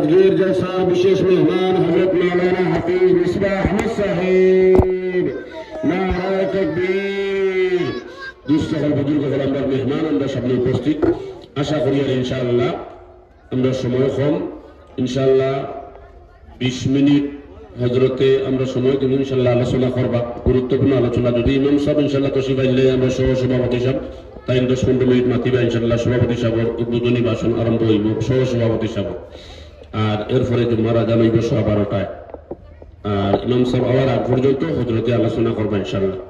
आजगीर जैसा विशेष मेहमान हजरत मौलाना हफीज मिसबाह अहमद साहिब नाराए तकबीर দুস্থ বুজুর্গ গোলামদার মেহমান আমরা সামনে উপস্থিত আশা করি আর ইনশাআল্লাহ আমরা সময় কম ইনশাআল্লাহ 20 মিনিট হযরতে আমরা সময় দিন ইনশাআল্লাহ আলোচনা করবা গুরুত্বপূর্ণ আলোচনা যদি ইমাম সাহেব ইনশাআল্লাহ তশরিফ আনলে আমরা সহ সভাপতি সাহেব তাই 10-15 মিনিট মাতিবা ইনশাআল্লাহ সভাপতি সাহেবের উদ্বোধনী ভাষণ আরম্ভ হইব সহ সভাপতি সাহেব আর এরপরে জুমার আযান হইব 12টায় আর ইমাম সাহেব আওয়ার আগ পর্যন্ত হযরতে আলোচনা করবা ইনশাআল্লাহ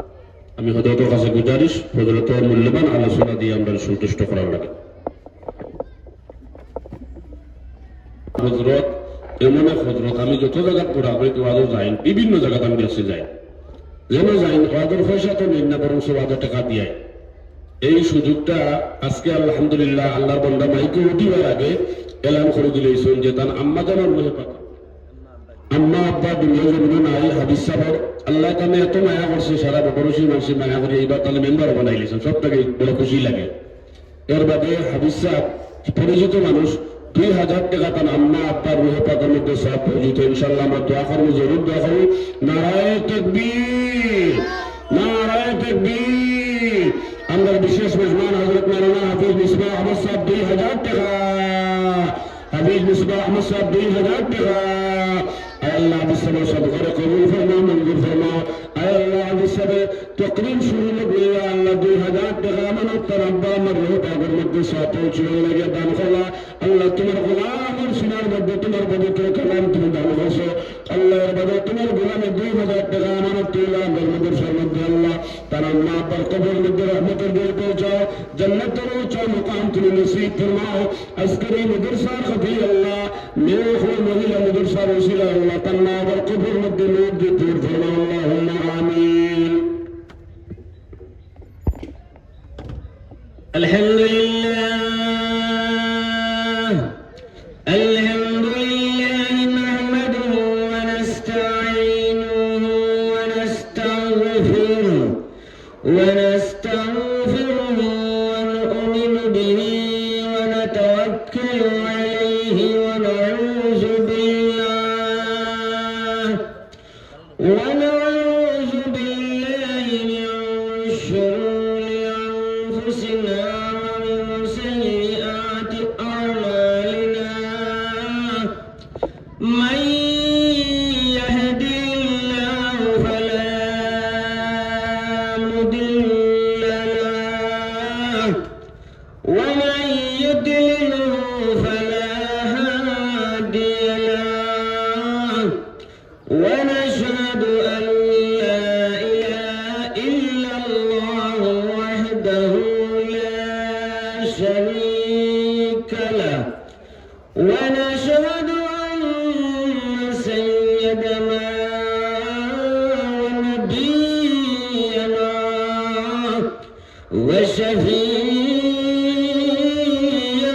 আমি হযরতের কাছে গুজারিশ হযরতের মূল্যবান আলোচনা দিয়ে আমরা সন্তুষ্ট করার লাগে হযরত এমন এক হযরত আমি যত জায়গা পড়া আমি তো আদৌ যাই বিভিন্ন জায়গাতে আমি গেছি যাই যেন যাই ওয়াদের পয়সা তো নেই না বরং সব আদৌ টাকা দিয়ে এই সুযোগটা আজকে আলহামদুলিল্লাহ আল্লাহর বান্দা মাইকে উঠিবার আগে এলান করে দিলেছেন যে তার আম্মা জানার মনে পাতা আম্মা আব্বা দুনিয়া জমিনে নাই হাদিস সাহেব আল্লাহ তাআলা এত মায়া করছে সারা বড়শি মানুষ মায়া করে এইবার তাহলে মেম্বার বানাইলেছেন সবটাকে বড় খুশি লাগে এর বাদে হাদিস সাহেব পরিচিত মানুষ 2000 টাকা তার আম্মা আব্বার রুহে পাকের মধ্যে সব পরিচিত ইনশাআল্লাহ আমরা দোয়া করব জরুর দোয়া করব নারায়ে তাকবীর নারায়ে তাকবীর আমরা বিশেষ মেহমান হযরত মাওলানা হাফিজ মিসবাহ আহমদ সাহেব 2000 টাকা হাফিজ মিসবাহ আহমদ সাহেব 2000 টাকা আল্লাহ বিসবে সব করে কবুল ফরমাও মঞ্জুর ফরমাও আল্লাহ বিসবে তকরিম শুরু হবে আল্লাহ 2000 টাকা আমানত তারাব্বা আমার রূহ পাকের মধ্যে সব পৌঁছে লাগে দান করলা আল্লাহ তোমার গোলামের সিনার মধ্যে তোমার পবিত্র কালাম তুমি দান করছো আল্লাহর বাদে তোমার গোলামের 2000 টাকা আমানত তুলা আমার মধ্যে মধ্যে আল্লাহ তার আম্মা আব্বার কবর মধ্যে রহমতের দিয়ে পৌঁছাও জান্নাতের উচ্চ মুকাম তুমি নসিব ফরমাও আজকের এই মাদ্রাসার খবি আল্লাহ নেক ও মহিলা মাদ্রাসার ওসিলা আল্লাহ তাআলা আবার কবর মধ্যে নূর দিয়ে দূর ফরমাও আল্লাহুম্মা আমিন আলহামদুলিল্লাহ ونستغفره ونؤمن به ونتوكل عليه ونعوذ بالله من شرور أنفسنا ومن سيئات أعمالنا من يهدي الله فلا مضل له ومن يضلله فلا هادي له ونشهد أن لا إله إلا الله وحده لا شريك له ونشهد أن سيدنا ونبينا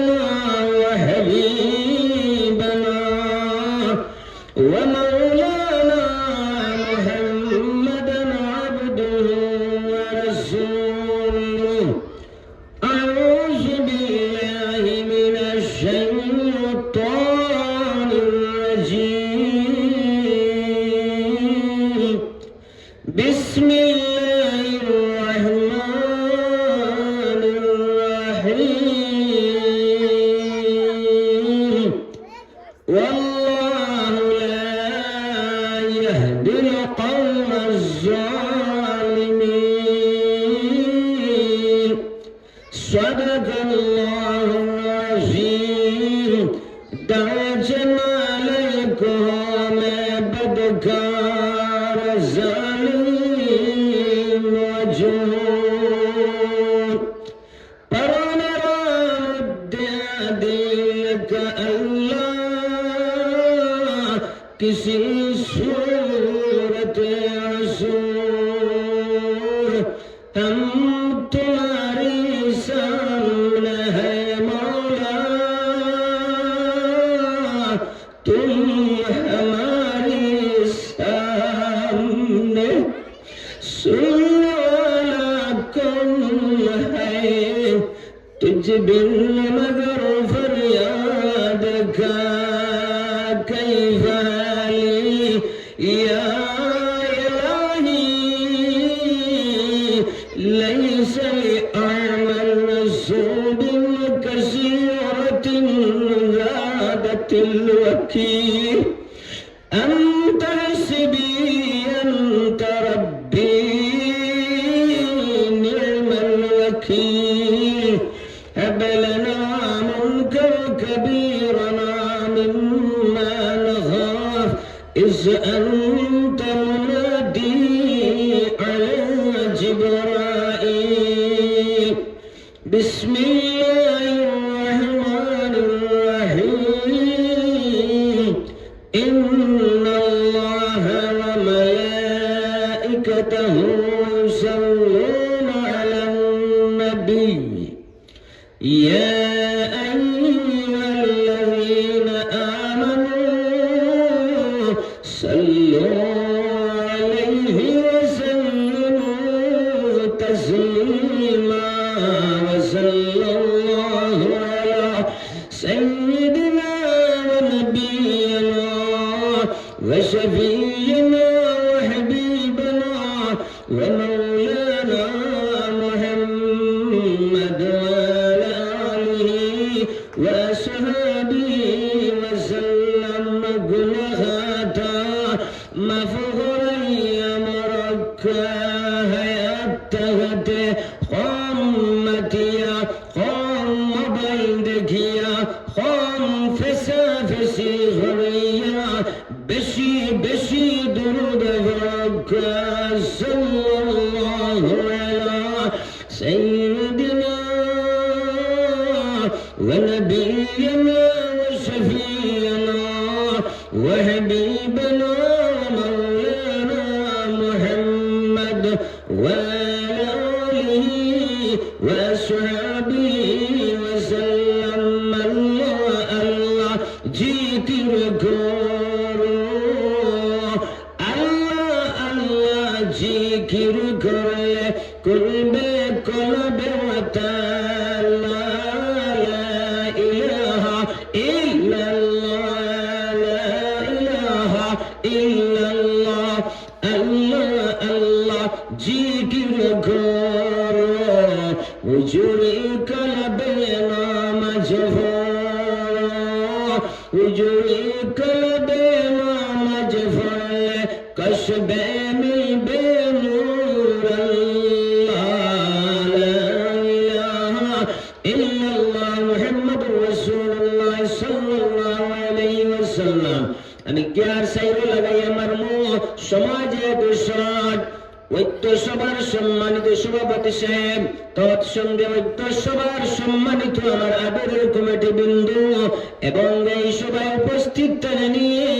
وشفيعنا وحبيبنا ومولانا محمدا عبده ورسوله أعوذ بالله من الشيطان الرجيم بسم الله الرحمن الرحيم والله لا يهدي القوم الظالمين صدق الله العظيم دعوتنا عليكم ما بدكار الظالم وجود پرونرا مدعدلك اللہ کسی صورت رسول ہم تمہاری سامنے ہے مولا تم ہماری سامنے سننے والا کون ہے تجھ بن مگر فریاد کا كيف حالي يا إلهي ليس لأعمل ذنوب كثيرة زادت الوكيل أنت حسبي أنت ربي نعم الوكيل هب لنا منكر كبيرنا مما نخاف إذ أنت منادي على جبرائيل بسم الله الرحمن الرحيم إن الله وملائكته يصلون على النبي يا أيها الذين آمنوا صلوا عليه وسلموا تسليما وصلى الله على سيدنا ونبينا وشفينا وحبيبنا ومولانا محمد وعلى آله وأصحابه وسلم كلها مفغرا يا مركا حياتك قامت يا قام بيدك يا قام فسافسي غريا بشي بشي درود فركا صلى الله على سيدنا ونبينا وشفينا وحبيبنا مولانا محمد وعلى آله وأصحابه وسلم الله الله ذكر كرو الله الله ذكر كرو كل بقلب وتعالى لا إله إلا الله لا إله إلا الله الله الله ذكر كرو وجري قلبنا مجفور وجري قلبنا مجفور كشف من بنور الله لا إله إلا الله محمد رسول الله صلى الله عليه وسلم আমি জ্ঞার সাইরে লাগাই আমার মুখ সমাজে দুসরাট ঐক্য সভার সম্মানিত সভাপতি সাহেব তৎসঙ্গে ঐক্য সভার সম্মানিত আমার আবেদন কমিটি বিন্দু এবং এই সভায় উপস্থিত তারা নিয়ে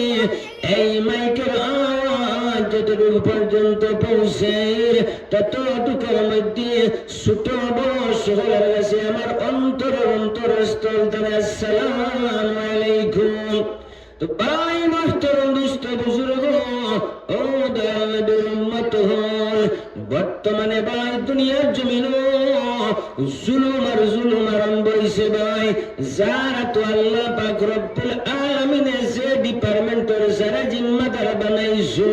এই মাইকের আওয়াজ যতটুকু পর্যন্ত পৌঁছে ততটুকুর মধ্যে ছোট বড় সকলের কাছে আমার অন্তরস্থল থেকে আসসালামু আলাইকুম। তো ভাই মাস্টার দুষ্ট বুজুর্গ ও দয়ালুর উম্মত হল বর্তমানে ভাই দুনিয়ার জমিন জুলুম আরম্ভ হইছে ভাই যারা তো আল্লাহ পাক রব্বুল আলামিনে যে ডিপার্টমেন্টের যারা জিম্মাদার বানাইছো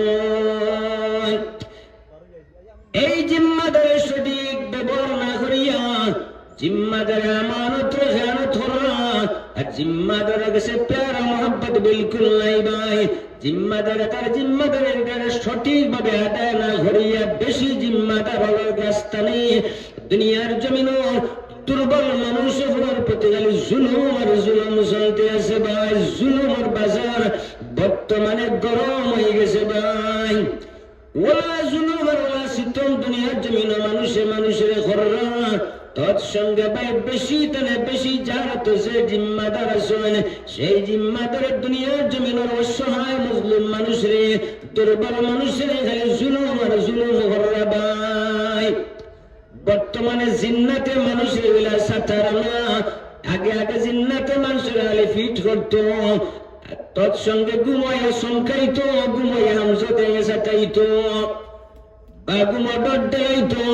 এই জিম্মাদারের সঠিক ব্যবহার না করিয়া জিম্মাদারের আমানত খেয়ানত করা আর জিম্মাদারের কাছে প্যারা মোহাম্মত বিলকুল নাই ভাই জিম্মাদার তার জিম্মাদারের কাছে সঠিকভাবে আদায় না করিয়া বেশি জিম্মাদার হওয়ার রাস্তা নেই দুনিয়ার জমিন দুর্বল মানুষের প্রতি খালি জুলুম চলতে আছে ভাই জুলুমের বাজার বর্তমানে গরম হয়ে গেছে ভাই ওলা জুলুমের ওলা শীতল দুনিয়ার জমিন মানুষের খররা তৎসঙ্গে ভাই বেশি তাহলে বেশি যারা তো যে জিম্মাদার আছেন সেই জিম্মাদারের দুনিয়ার জমিনের অসহায় মুসলিম মানুষরে দুর্বল মানুষের খালি জুলুম খররা ভাই বর্তমানে জিন্নাতে মানুষের বেলা সাঁতার না আগে জিন্নাতে মানুষের খালি ফিট করতো তৎসঙ্গে ঘুমাইয়া সংখ্যাইতো ঘুমাইয়া হামসাতে সাঁতাইতো বা ঘুমা ডড্ডাইতো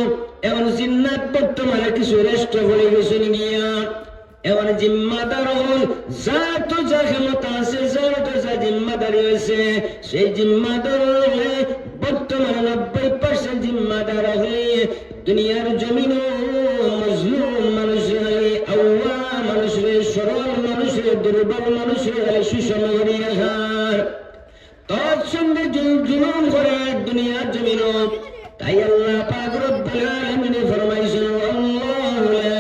এখন জিন্নাত বর্তমানে কিছু রেস্ট হয়ে গেছে নিয়া এখন জিম্মাদার হল যা তো যা ক্ষমতা আছে যা তো যা জিম্মাদারি হয়েছে, সেই জিম্মাদার হলে বর্তমানে 90% জিম্মাদার হলে দুনিয়ার জমিনও মজলুম মানুষের, আউয়া মানুষের, সরল মানুষের, দুর্বল মানুষের সুষম করিয়া খার তৎসঙ্গে জুলুম করে দুনিয়ার জমিনও। তাই আল্লাহ পাক রব্বুল আলামিন ফরমাইছেন, আল্লাহু লা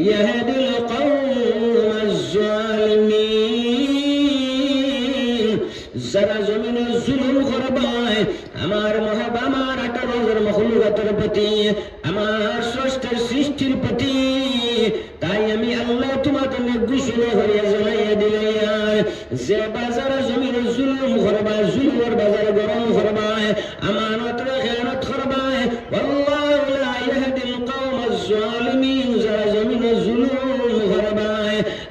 ইয়াহদিল কওমাজ জালিমিন। যারা জমিনে জুলুম করবে আমার মহাবা আমার 18,000 মখলুকাতের প্রতি, আমার স্রষ্টার সৃষ্টির প্রতি, তাই আমি আল্লাহ তোমাদের ঘোষণা করিয়া জানাইয়া দিলাম, যে বাজারে জমিনে জুলুম করবা, জুলুমের বাজারে গরম করবা, আমানতের খেয়ানত করবা, আল্লাহু লা ইয়াহদিল কওমাজ জালিমিন। যারা জমিনে জুলুম করবা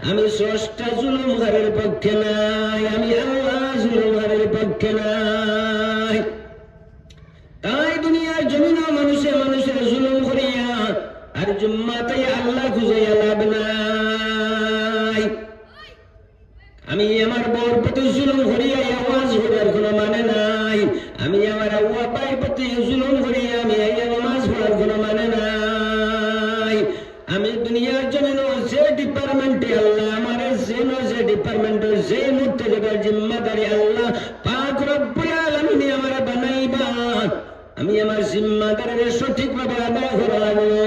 আমি স্রষ্টা জুলুমকারীর পক্ষে নাই, আমি আল্লাহ জুলুমকারীর পক্ষে নাই। তাই দুনিয়ার জমিন মানুষে মানুষের জুলুম করিয়া আর জুম্মাতে আল্লাহ খুঁজাইয়া লাভ নাই। আমি আমার বউর প্রতি জুলুম করিয়া আওয়াজ করার কোনো মানে নাই, আমি আমার আউয়া পায়ের প্রতি জুলুম করিয়া আমি নামাজ পড়ার কোনো মানে নাই। আমি দুনিয়ার জমিন যে ডিপার্টমেন্টে আল্লাহ আমার যে ডিপার্টমেন্টের যে মুহূর্তে যেটার জিম্মাদারি আল্লাহ পাক রব্বুল আলামিন আমার বানাইবা, আমি আমার জিম্মাদারির সঠিকভাবে আদায় করা লাগবো।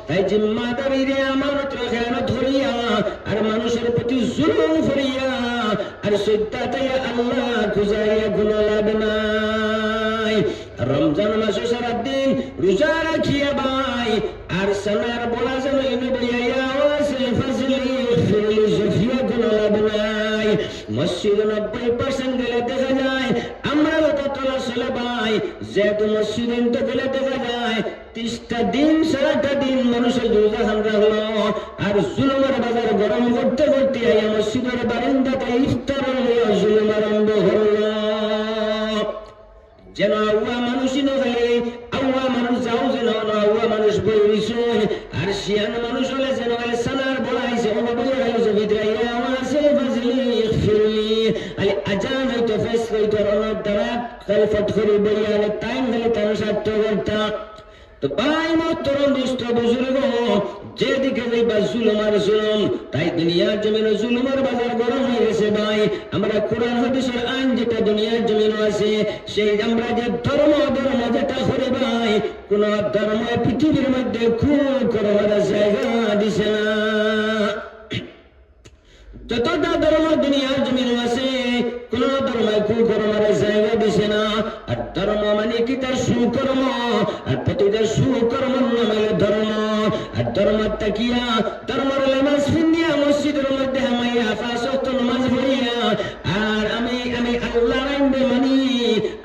তাই জিম্মাদারির আমানত খেয়ানত করিয়া আর মানুষের প্রতি জুলুম করিয়া আর সত্যতে আল্লাহ খুঁজাইয়া কোনো লাভ নাই। রমজান মাসে সারাদিন রোজা রাখিয়া ভাই আর সানার বলা যেন কোনো লাভ নাই। মসজিদ 90% গেলে দেখা যায় আমরা ততলা চলে ভাই, যেহেতু মসজিদে তো গেলে দেখা যায় 30টা দিন 7টা দিন মানুষের রোজা হামরা হলো আর জুলুমের বাজার গরম করতে করতে মসজিদের বারান্দাতে ইফতার হলো জুলুম আরম্ভ হলো। যেন আউয়া মানুষই নহলে আউয়া মানুষ যাও, যেন আউয়া মানুষ বইছে আর শিয়ান মানুষ হলে যেন সানার বলাইছে ভিতরে আছে আজান হইতো ফেস হইতো রনর দ্বারা ফট করে বইয়া টাইম হলে তার স্বার্থ করতা। তো ভাই মোহতরম দুষ্ট বুজুর্গ, যেদিকে যাইবা জুলুম আর জুলুম। তাই দুনিয়ার জমিনে জুলুমের বাজার গরম হয়ে গেছে ভাই। আমরা কোরআন হাদিসের আইন যেটা দুনিয়ার জমিনে আছে, সেই আমরা যে ধর্ম যেটা করে ভাই, কোন ধর্ম পৃথিবীর মধ্যে খুব করবার জায়গা দিছে না। যতটা ধর্ম দুনিয়ার জমিনে আছে কোন ধর্ম কুকর্মের জায়গা দিছে না। আর ধর্ম মানে কি তার সুকর্ম, আর প্রতিটা সুকর্ম নামে ধর্ম। আর ধর্ম তাকিয়া ধর্মের নামাজ ফিন্দিয়া মসজিদের মধ্যে হামাইয়া 5 ওয়াক্ত নামাজ পড়িয়া আর আমি আল্লাহ রাইন্দে মানি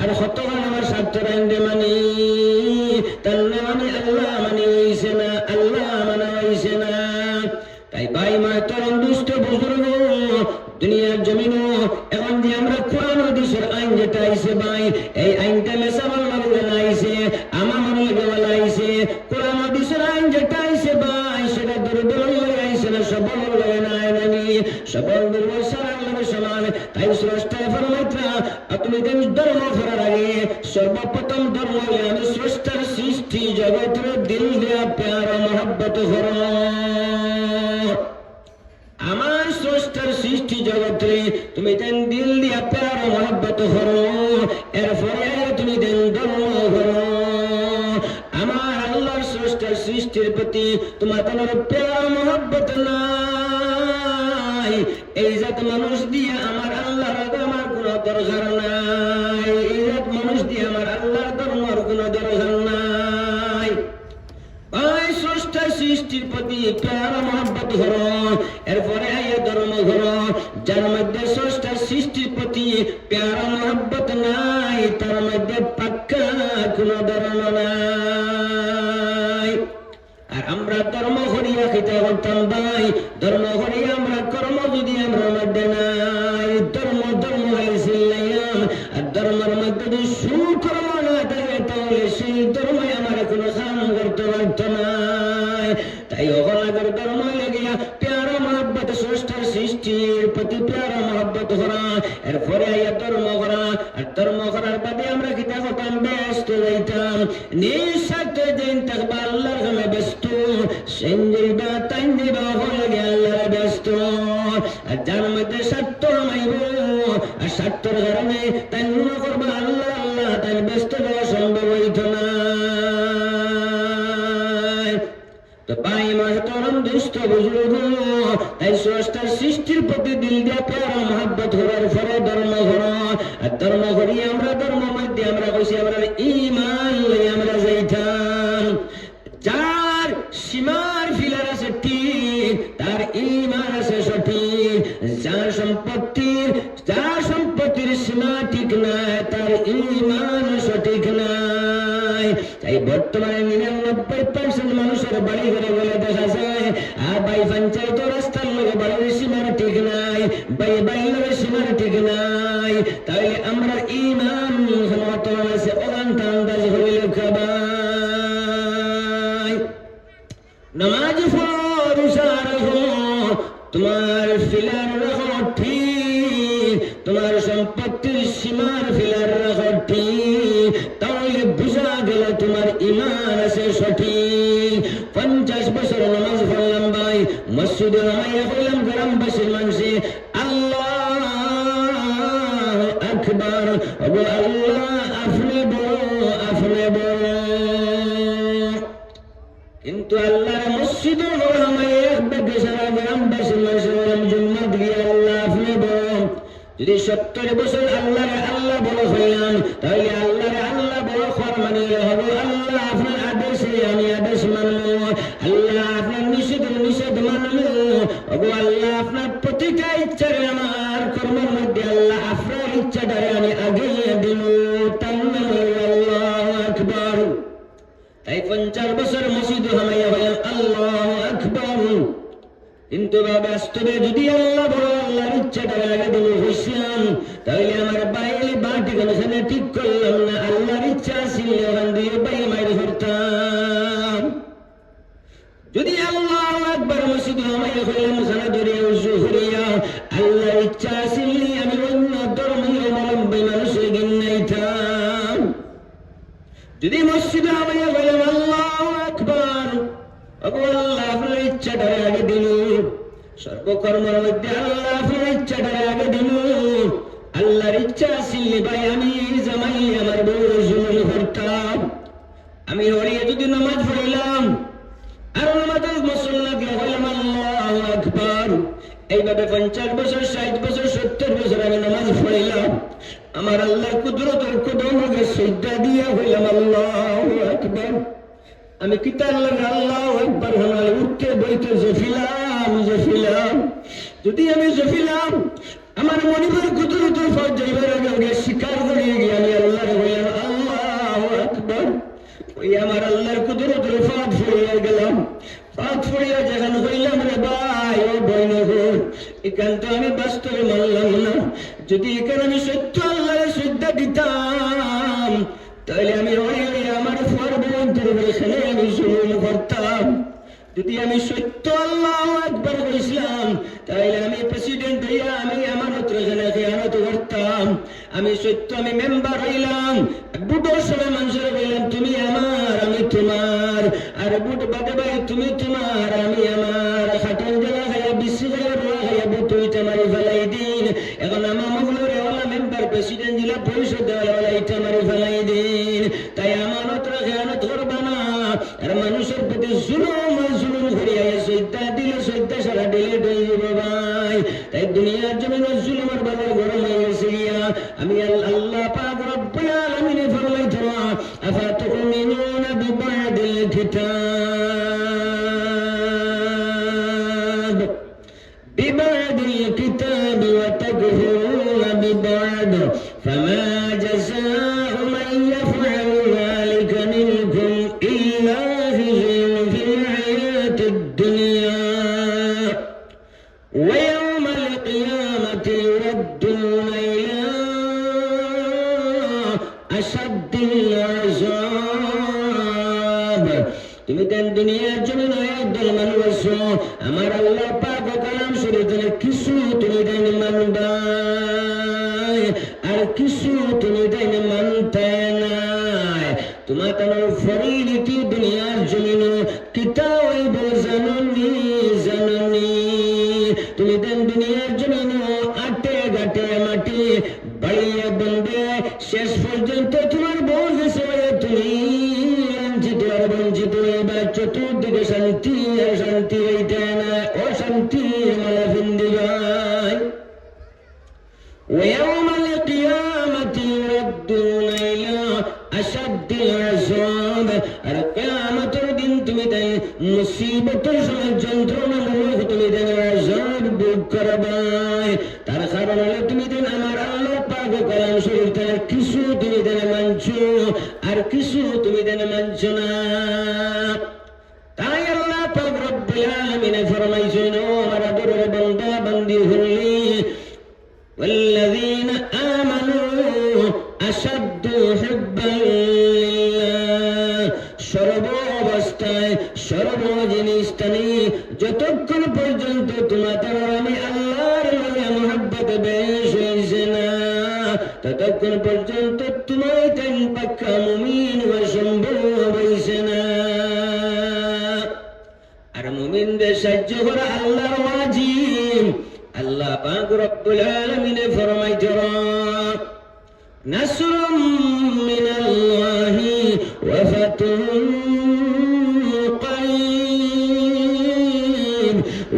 আর হতগান আমার স্বার্থ রাইন্দে মানি, তার নামে আল্লাহ মানি হইছে না, আল্লাহ মানা হইছে না। তাই ভাই মাতরম দুষ্ট বুজুর্গ, দুনিয়ার জমিনও এখন যে আমরা কোরআন হাদিসের আইন যেটা আইছে ভাই, এই আইনটা মেসামাল মারলে আইছে, আমার মারলে আইছে। কোরআন হাদিসের আইন যেটা আইছে ভাই, সেটা দুর্বল হয়ে আইছে না, সবল হয়ে নাই নানি, সবল দুর্বল সারা সমান। তাই স্রষ্টা ফরমাইতা তুমি দেশ ধর্ম করার আগে সর্বপ্রথম ধর্ম হলে আমি স্রষ্টার সৃষ্টি জগতের দিল দেয়া প্যার মহব্বত করো। আমার স্রষ্টার সৃষ্টি জগতে তুমি দেন দিল দিয়া প্যার মহব্বত করো, এরপরে তুমি দেন ধর্ম করো। আমার আল্লাহর স্রষ্টার সৃষ্টির প্রতি তোমার তোমার প্যার মহব্বত নাই, এই জাত মানুষ দিয়ে আমার আল্লাহর আমার কোন দরকার নাই, এই জাত মানুষ দিয়ে আমার আল্লাহর ধর্মের কোন দরকার নাই। ভাই স্রষ্টার সৃষ্টির প্রতি প্যার মহব্বত করো, এরপরে আইয়া ধর্ম করো। যার মধ্যে স্রষ্টার সৃষ্টির প্রতি প্যার মহব্বত নাই, তার মধ্যে পাক্কা কোন ধর্ম নাই। আর আমরা ধর্ম করিয়া খেতে করতাম ভাই, ধর্ম করিয়া আমরা কর্ম যদি আমরা মধ্যে নাই, ধর্ম হাইছিলাম। আর ধর্মের মধ্যে যদি সুকর্ম না থাকে তাহলে সেই ধর্ম আমার কোনো কাম করতে পারত নাই। তাই অগলাগের ধর্ম লেগিয়া প্যারা মহব্বত স্রষ্টার সৃষ্টির প্রতি প্যারা মহব্বত করা, এরপরে আইয়া ধর্ম করা, আর ধর্ম করার বাদে আমরা কিতা হতাম, ব্যস্ত যাইতাম, নিঃস্বার্থ দিন থাকবা আল্লাহর কামে ব্যস্ত, সেন যাইবা তাইন যাইবা হয়ে গে আল্লাহর ব্যস্ত। আর যার মধ্যে স্বার্থ নাইব, আর স্বার্থের কারণে তাই মনে করবা আল্লাহ আল্লাহ, তাই ব্যস্ত হওয়া সম্ভব হইত না। তো ভাই মহতরম দুষ্ট বুজুর্গ, তাই স্রষ্টার সৃষ্টির প্রতি দিল দিয়া প্যারা মহব্বত হওয়ার পরে ধর্ম করো। আর ধর্ম করি আমরা, ধর্ম মধ্যে আমরা কইছি আমরা ঈমান লই আমরা যাইতাম। যার সীমার ফিলার আছে ঠিক, তার ঈমান আছে সঠিক। যার সম্পত্তির সীমা ঠিক নাই, তার ঈমান সঠিক নাই। তাই বর্তমানে 99% মানুষের বাড়ি ঘরে বলে দেখা যায়, আর বাই পঞ্চায়েত রাস্তার লোক বাড়ির সীমার ঠিক নাই, বাই বাইলের সীমার ঠিক নাই। তাই আমরা ঈমান সমর্থন আছে অগান্তা আন্দাজ হইলে খাবাই। নামাজ ফরজা রাখো, তোমার ফিলার রাখো ঠিক, তোমার সম্পত্তির সীমার ফিলার রাখো ঠিক, তাহলে বুঝা গেল তোমার ঈমান আছে সঠিক। 50 বছর নামাজ পড়লাম ভাই, মসজিদে আমায় বললাম গ্রামবাসীর মানুষে আল্লাহ আকবার, আল্লাহ আপনি বড়, আপনি বড়। কিন্তু আল্লাহর মসজিদ গ্রামবাসীর মানুষের বললাম জুম্মাত গিয়ে আল্লাহ আপনি বড়। যদি 70 বছর আল্লাহরে আল্লাহ বড় হইলাম, তাহলে আল্লাহরে আল্লাহ বড় হওয়ার মানে হবো আল্লাহ আপনার আদেশে আমি আদেশ মানবো, আল্লাহ আপনার নিষেধ মানবো। আল্লাহ আপনার প্রতিটা ইচ্ছারে আমার কর্মের মধ্যে আল্লাহ আপনার ইচ্ছাটারে আমি আগে দিব, তার নামে আল্লাহু আকবার। তাই 50 বছর মসজিদ হামাইয়া হইলাম আল্লাহু আকবার। কিন্তু বাস্তবে যদি আল্লাহ বড়, আল্লাহর ইচ্ছাটা আগে দিলে হইছিলাম, তাহলে আমার বাইরে বাটি কোনখানে ঠিক করলাম না, আল্লাহর ইচ্ছা ছিল ওখান দিয়ে বাই মাইরে ধরতাম। যদি আল্লাহ একবার মসজিদ আমায় হইলাম সারা ধরিয়া উজু করিয়া, আল্লাহর ইচ্ছা ছিল আমি অন্য ধর্মের অবলম্বী মানুষের গিন্নাইতাম। যদি মসজিদ আমায় হইলাম আল্লাহু আকবার, আল্লাহ আপনার ইচ্ছাটা আগে দিল, সর্বকর্মের মধ্যে আল্লাহ আপনার ইচ্ছাটা আগে দিল। আল্লাহর ইচ্ছা ছিল ভাই আমি জামাই আমার বউ জুলুম করতাম, আমি হরিয়ে যদি নামাজ পড়িলাম আর নামাজের মুসল্লাকে হইলাম আল্লাহু আকবার। এইভাবে 50 বছর 60 বছর 70 বছর আমি নামাজ পড়িলাম, আমার আল্লাহর কুদরতের কদমকে সিজদা দিয়া হইলাম আল্লাহু আকবার। আমি কিতার লাগে আল্লাহু আকবার হলাম, উঠতে বইতে জফিলাম। যদি আমি জফিলাম আমার মনিবের কুদরতের পর যাইবার আগে স্বীকার করিয়ে গিয়ে আমি আল্লাহর হইলাম আল্লাহু আকবার। ওই আমার আল্লাহর কুদরতের ফাঁদ ফুরিয়ে গেলাম, ফাঁদ ফুরিয়ে যখন হইলাম রে ভাই ও বইন এখান তো আমি বাস্তবে মানলাম না। যদি এখানে আমি সত্য আল্লাহর শ্রদ্ধা দিতাম, তাহলে আমি আমার এখানে আমি জুলুম করতাম। যদি আমি সত্য আল্লাহু আকবার বলেছিলাম, তাহলে আমি প্রেসিডেন্ট হইয়া আমি আমানত এখানে খেয়ানত করতাম। আমি সত্য আমি মেম্বার হইলাম, বুটের সময় মানুষের বললাম তুমি আমার আমি তোমার, আর বুট বাদে ভাই তুমি তোমার আমি আমার। খাটন জেলা খাইয়া বিশ্ব জেলা রোয়া খাইয়া বুট হইতে মারি ফেলাই দিন। এখন আমার মগুলোর এওয়ালা মেম্বার প্রেসিডেন্ট জেলা পরিষদ দেওয়ালা ইটা মারি ফেলাই দিন। তাই আমানত খেয়ানত করবা না, আর মানুষের প্রতি জুলুম করিয়া সৈদ্যা দিলে সৈদ্যা সারা ডিলেট হয়ে যাবে ভাই। তাই দুনিয়ার জমিন জুলুমের বাজার গরম হয়ে গেছে গিয়া। আমি আল্লাহ পাক রব্বুল আলামিন ফরমাইতো আফাতুমিনুনা বিবাদিল কিতাব ওয়া তাকফুরুনা বিবাদ ফামা জাযাউ মান ইয়াফআলু যালিকা মিনকুম ইল্লা ويوم القيامة يردون إلى أشد العذاب। তুমি দেন দুনিয়ার জমিন একদল মানুষ, আমার আল্লাহ পাক কালাম শরীফের কিছু তুমি দেন মানবা। কিছু তুমি দেন মানতে নাই। তোমার তোমার ফরিলিটি দুনিয়ার জমিন কিতা হইব জাননি জাননি। তুমি দেন দুনিয়ার জমিন আটে ঘাটে মাটি বাড়িয়ে বন্ধে শেষ পর্যন্ত তোমার বউ গেছে তুমি বঞ্চিত আর বঞ্চিত এবার চতুর্দিকে শান্তি আর শান্তি এইটা না অশান্তি মালা ফিন্দি ভাই। ويوم القيامة يردون إلى أشد العذاب আর কিয়ামতের দিন তুমি তাই মুসিবতের সময় যন্ত্রণামূলক তুমি দেন আযাব ভোগ করবাই। তার কারণ হলো তুমি দেন আমার আল্লাহ পাক কালাম শরীফ থেকে কিছু তুমি দেন মানছো আর কিছু তুমি দেন মানছো না। তাই আল্লাহ পাক রব্বুল আলামিন ফরমাইছেন ও আমার আদরের বান্দা বান্দি হলি والذين آمنوا أشد حبا لله সর্ব অবস্থায় সর্ব জিনিসটানি যতক্ষণ পর্যন্ত তোমাদের আমি আল্লাহর নামে মহব্বত বেশ হয়েছে না ততক্ষণ পর্যন্ত তোমার তেন পাক্কা মুমিন ও সম্ভব হয়েছে না। আর মুমিনদের সাহায্য করা আল্লাহর ওয়াজিব। আল্লাহ পাক রব্বুল আলামিন ফরমাইতেন নাসরুম মিনাল্লাহি ওয়া ফাতুন করিব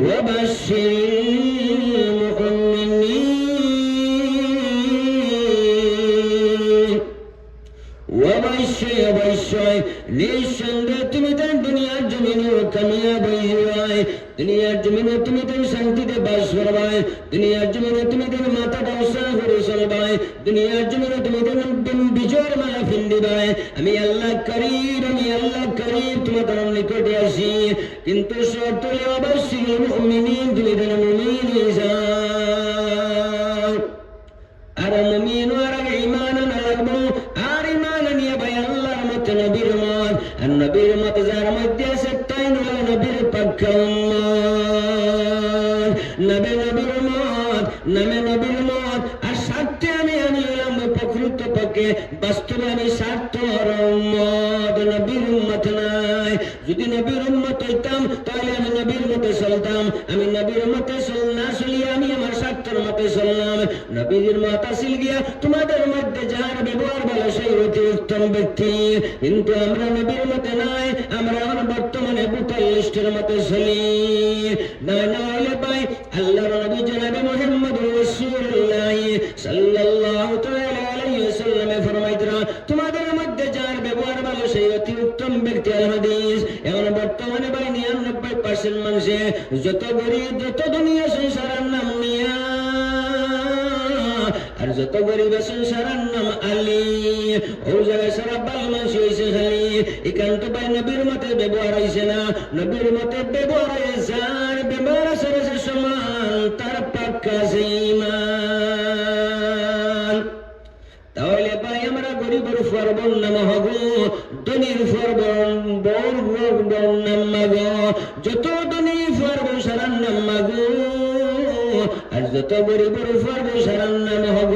ওয়া বাশশিরিল মুমিনিন ওয়া বাশশির নিঃসন্দেহে তুমি তার দুনিয়ার জমিনে কামিয়াব হইবাই। দুনিয়ার জমিনে তুমি তার শান্তিতে বাস করবাই। দুনিয়ার জমিনে তুমি তার মাথাটা উৎসাহ করে চলবাই। দুনিয়ার জমিনে তুমি তার বিজয়ের মালা ফিন্দিবাই। আমি আল্লাহ করিম তোমাদের নিকটে আসি কিন্তু শর্ত অবশ্যই মুমিনিন তুমি তার মুমিন হয়ে যাও। আর মুমিন আর ঈমান না লাগবো আর ঈমান নিয়ে ভাই আল্লাহর মত নবীর মত আর নবীর মত যার মধ্যে আছে তাই নবীর পক্ষ নবীর মত আর স্বার্থে আমি হলাম প্রকৃত পক্ষে বাস্তবে আমি স্বার্থ মত নবীর উম্মত নাই। যদি নবীর উম্মত হইতাম তাহলে আমি নবীর মতে চলতাম। আমি নবীর মতে না চলিয়ে আমি আমার স্বার্থের মতে চললাম। নবীর মত আসিল গিয়া তোমাদের মধ্যে যার ব্যবহার ভালো সেই অতি উত্তম ব্যক্তি। কিন্তু আমরা নবীর মতে নাই, আমরা এখন বর্তমানে বুতাল লিস্টের মতে চলি। নইলে ভাই আল্লাহর নবী জনাবে মুহাম্মদুর রাসূলুল্লাহ সাল্লাল্লাহু তাআলা আলাইহি ওয়াসাল্লাম ফরমাইতেন তোমাদের মধ্যে যার ব্যবহার ভালো সেই অতি উত্তম ব্যক্তি। আল হাদিস এখন বর্তমানে ভাই 99% মানুষে যত গরিব যত দুনিয়া সংসারের নাম নিয়া আর যত গরিব সংসারের নাম আলী ও জায়গায় সারা বাল মানুষ হয়েছে খালি একান্ত ভাই নবীর মতে ব্যবহার হয়েছে না। নবীর মতে ব্যবহার হয়ে যার ব্যবহার আছে সমান তার পাক্কা ঈমান। তাহলে ভাই আমরা গরিবের উপর বন্যাম হব ধনীর উপর বন্যাম মাগ যত ধনী উপর সারার নাম মাগ আর যত গরিবের উপর সারার নাম হব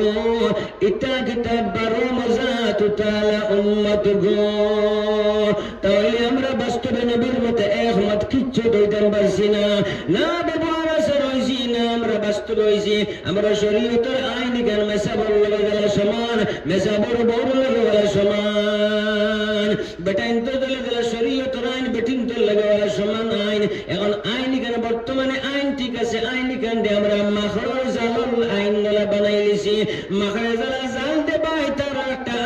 ইটা কিতাব 12 মজা তুতালা উম্মত গো। তাহলে আমরা বাস্তবে নবীর মতে একমত কিচ্ছু দইতাম পারছি না না ব্যবহার আছে রয়েছি না আমরা বাস্তব হয়েছি। আমরা শরীয়তের আইন জ্ঞান মেসাবর লেগে গেলে সমান মেসাবর বড় লেগে গেলে সমান বেটাইন তো চলে গেলে শরীয়তের আইন বেটিন তো লেগে গেলে সমান আইন। এখন আইন জ্ঞান বর্তমানে আইন ঠিক আছে আইন জ্ঞান দিয়ে আমরা মাখড় জালর আইন নলা বানাই লিছি। মাখড়ে জালা জাল দে বাই তার একটা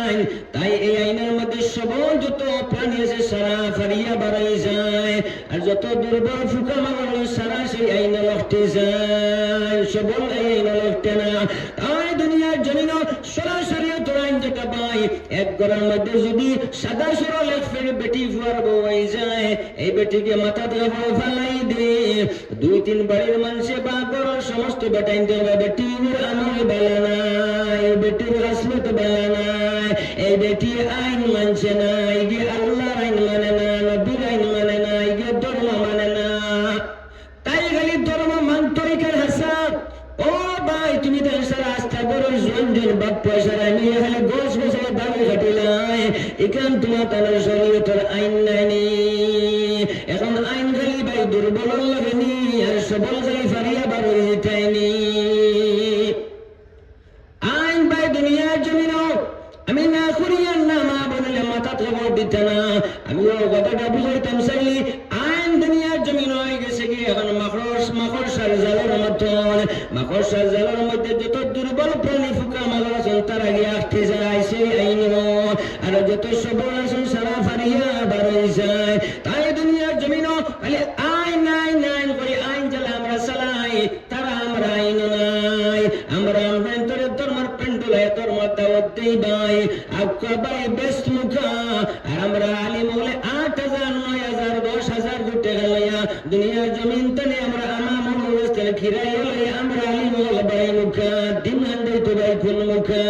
আইন। তাই এই আইনের মধ্যে সবল যত প্রাণী আছে সারা ফারিয়া বাড়াই যায় আর যত দুর্বল ফুকা মাগল সারা সেই আইনে লড়তে যায় সবল এই আইনে লড়তে না। তাই দুনিয়ার জমিন সরাসরি তোর আইন যেটা পাই এক ঘরের মধ্যে যদি সাদা সরল এক ফের বেটি ফুয়ার বউ হয়ে যায় এই বেটিকে মাথা থেকে বউ ফেলাই দে 2-3 বাড়ির মানুষে বা ঘরের সমস্ত বেটাইন দেবে বেটির আমল বেলা নাই বেটির রাসলত বেলা নাই এই বেটি আইন মানছে না এই আল্লাহর আইন মানে না নবীর আইন মানে না এই ধর্ম মানে না। তাই খালি ধর্ম মান তরিকার হাসাব ও ভাই তুমি তো সারা আস্থা গরুর রঞ্জন বাপ পয়সার আমি খালি গোস গোসায় দাবি ঘটিলাই এখান তোমার তার শরীয়তের আইন নাইনি এখন আইন খালি ভাই দুর্বল লাগেনি আর সবল খালি ফারিয়া বারো যেটাইনি আইন ভাই দুনিয়ার জমিন আমি না করিয়ান না মা বলিলে মাথা খবর দিতে না আমি ও কথাটা বুঝাইতাম চাইলি আইন দুনিয়ার জমিন হয়ে গেছে কি এখন মাকড়সার জালের মতন মাকড়সার জালের মধ্যে যত দুর্বল প্রাণী ফুকা মাকড় আছেন তার আগে আসতে যায় সেই আইন আর যত সবল আছেন সারা ফারিয়া বারোই যায় তাই দুনিয়ার জমিন খালি আইন আইন আইন করে আইন চালে আমরা চালাই তারা আমরা আইন নাই আমরা তোরে ধর্মের পেন্ডুলায় ধর্মের দাওয়াত দেই ভাই আপকা ভাই বেশ মুখা আর আমরা আলিম হলে 8,000 9,000 10,000 কোটি গেলাইয়া দুনিয়ার জমিন তলে আমরা আমাম মুস্তাল খিরাই হলে আমরা আলিম হলে ভাই মুখা ডিমান্ড দিতে ভাই কোন মুখা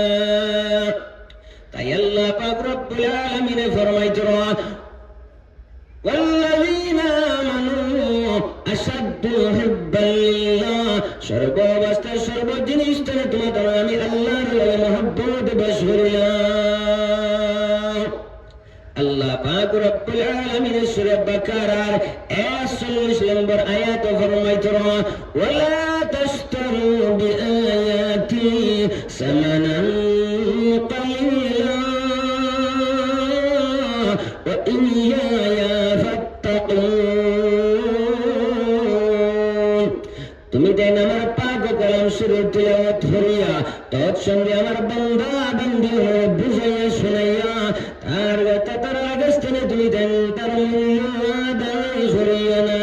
তাই আল্লাহ পাক রব্বুল আলামিন ফরমাইতো والذين آمنوا أشد حبا لله সর্বাবস্থা সর্ব জিনিস থেকে তোমাদের আমি আল্লাহর লাগে মহব্বত বশরিয়া আল্লাহ পাক রব্বুল আলামিন সূরা বাকারার 41 নম্বর আয়াত ফরমাইতো ওয়ালা তাশতারু বিআয়াতি সামানান কালিলা ওয়া ইয়্যায়া ফাত্তাকুন তুমি দেন আমার পাক কালাম শুরু তিলাওয়াত করিয়া তৎসঙ্গে আমার বান্দা বান্দি বুঝাইয়া শুনাইয়া তার তার আগস্থানে তুমি দেন তার মূল্য আদায় করিয়া না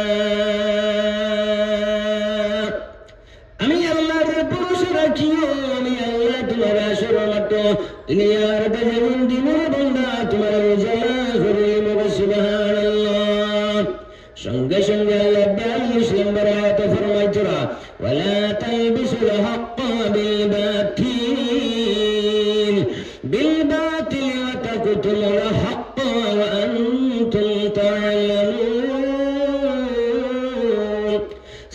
আমি আল্লাহর ভরসা রাখিও আমি আল্লাহ তোমার আসর মাত্র দুনিয়ার কাছে দিনের বান্দা তোমার উজালা করিব সুবহানাল্লাহ সঙ্গে সঙ্গে আল্লাহ 42 নম্বর আয়াত ফরমাইতো ওয়ালা তালবিসুল হাক্কা বিল বাতিল ওয়া তাকতুমুল হাক্কা ওয়া আনতুম তা'লামুন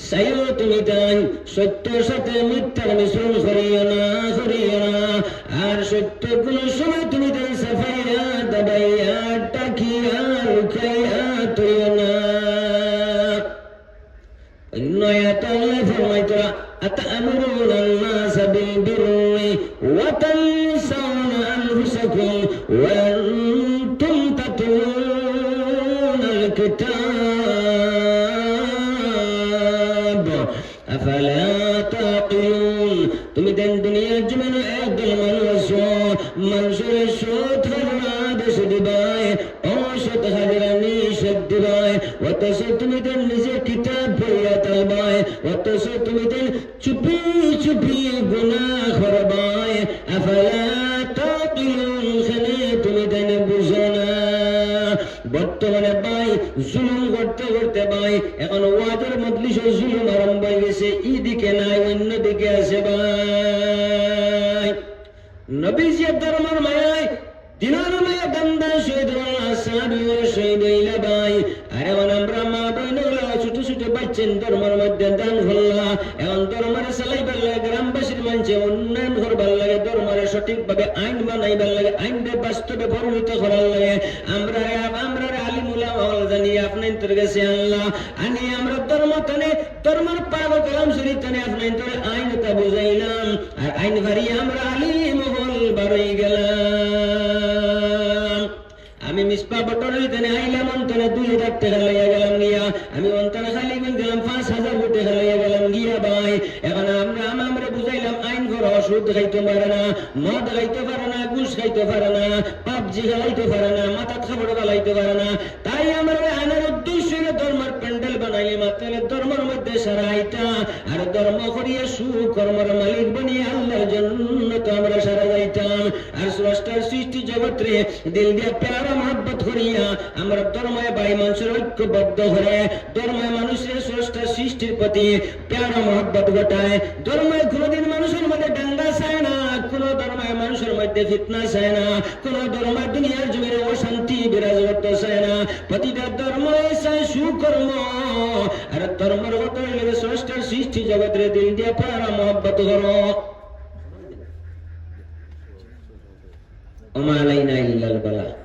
সাইও তুমি তাই সত্যের সাথে মিথ্যার মিশ্রণ করিও না আর সত্য কোন সময় তুমি তাই সাফাইয়া দাবাইয়া টাকিয়া লুকাইয়া তুইও না অন্যায়ত আল্লাহ ফরমাইতো আতা'মুরুনা আন-নাসা বিল বিররি ওয়া তানসাউনা আনফুসাকুম ওয়া আনতুম তাতলুনাল কিতাব আফালা তাকিলুন তুমি দেন দুনিয়ার জমিনে একদল মানুষের সৎ হাজিরা আদেশ দিবাই অসৎ হাজিরা নিষেধ দিবাই অথচ তুমি দেন নিজে কিতাব পড়িয়া তালবাই অথচ তুমি দেন চুপি চুপি গুনাহ করবাই আফালা তাকিলুন খানে তুমি দেন বুঝো না বর্তমানে ভাই জুলুম করতে করতে ভাই এখন ওয়াজের মজলিসে জুলুম আরম্ভ হয়ে গেছে এইদিকে নাই অন্যদিকে আছে ভাই নবীজি ধর্মের মায়ায় দিনার মায়া গন্ধা শহীদ সাহাবী শহীদ হইলা ভাই আরে আমরা মা বোনেরা ছোট ছোট বাচ্চান ধর্মের মধ্যে দান হল্লা এখন ধর্মের চালাইবার লাগে গ্রামবাসীর মানুষে উন্নয়ন করবার লাগে ধর্মের সঠিকভাবে আইন বানাইবার লাগে আইনকে বাস্তবে পরিণত করার লাগে আমরা আলিমুল্লাহ জানি আপনার তোর কাছে আল্লাহ আনি আমরা ধর্ম টানে ধর্মের পাগ কালাম শরীফ টানে আপনার তোর আইনটা বুঝাইলাম আর আইন ভারি আমরা আলিম হল বারই গেলাম আমি মিসপা বটরের তেনে আইলাম অন্তরে 2,000 টাকা লইয়া গেলাম গিয়া আমি অন্তরে খালি গেলাম 5,000 টাকা লইয়া গেলাম গিয়া ভাই এখন আমরা বুঝাইলাম আইন করো সুদ খাইতে পারে না মদ খাইতে পারে না ঘুষ খাইতে পারে না পাবজি খেলাইতে পারে না মাথা খাবার গালাইতে পারে না তাই আমরা আইনের উদ্দেশ্য ধর্মের প্যান্ডেল বানাইলে মাত্র ধর্মের মধ্যে সারাইটা আর ধর্ম করিয়া সুকর্মের মালিক বানিয়ে আল্লাহর জন্য তো আমরা সারা যাইতাম আর স্রষ্টার সৃষ্টি জগৎরে দিল দিয়ে প্যারা মহব্বত করিয়া আমরা ধর্মে ভাই মানুষের ঐক্যবদ্ধ করে ধর্মে মানুষের স্রষ্টার সৃষ্টির প্রতি প্যারা মহব্বত ঘটায় ধর্মে কোনোদিন মানুষের মধ্যে দাঙ্গা চায় না কোন ধর্মে মানুষের মধ্যে ফিতনা চায় না কোন ধর্মে দুনিয়ার জমিনে অশান্তি বিরাজ করতে চায় না প্রতিটা ধর্ম চায় সুকর্ম আর ধর্মের কথা স্রষ্টার সৃষ্টি জগৎরে দিল দিয়ে প্যারা মহব্বত করো ওমা আলাইনা ইল্লাল বালাগ।